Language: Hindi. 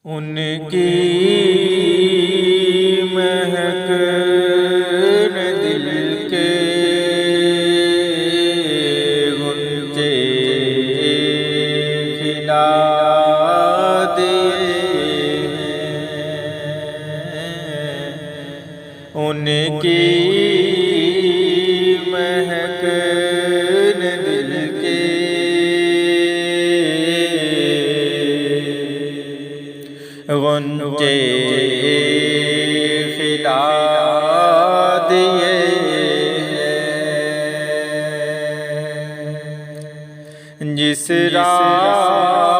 उनकी महक ने दिल के गुंजे खिला दिए हैं। उनकी महक ने दिल के गुंजे खिला दिए हैं। जिस राह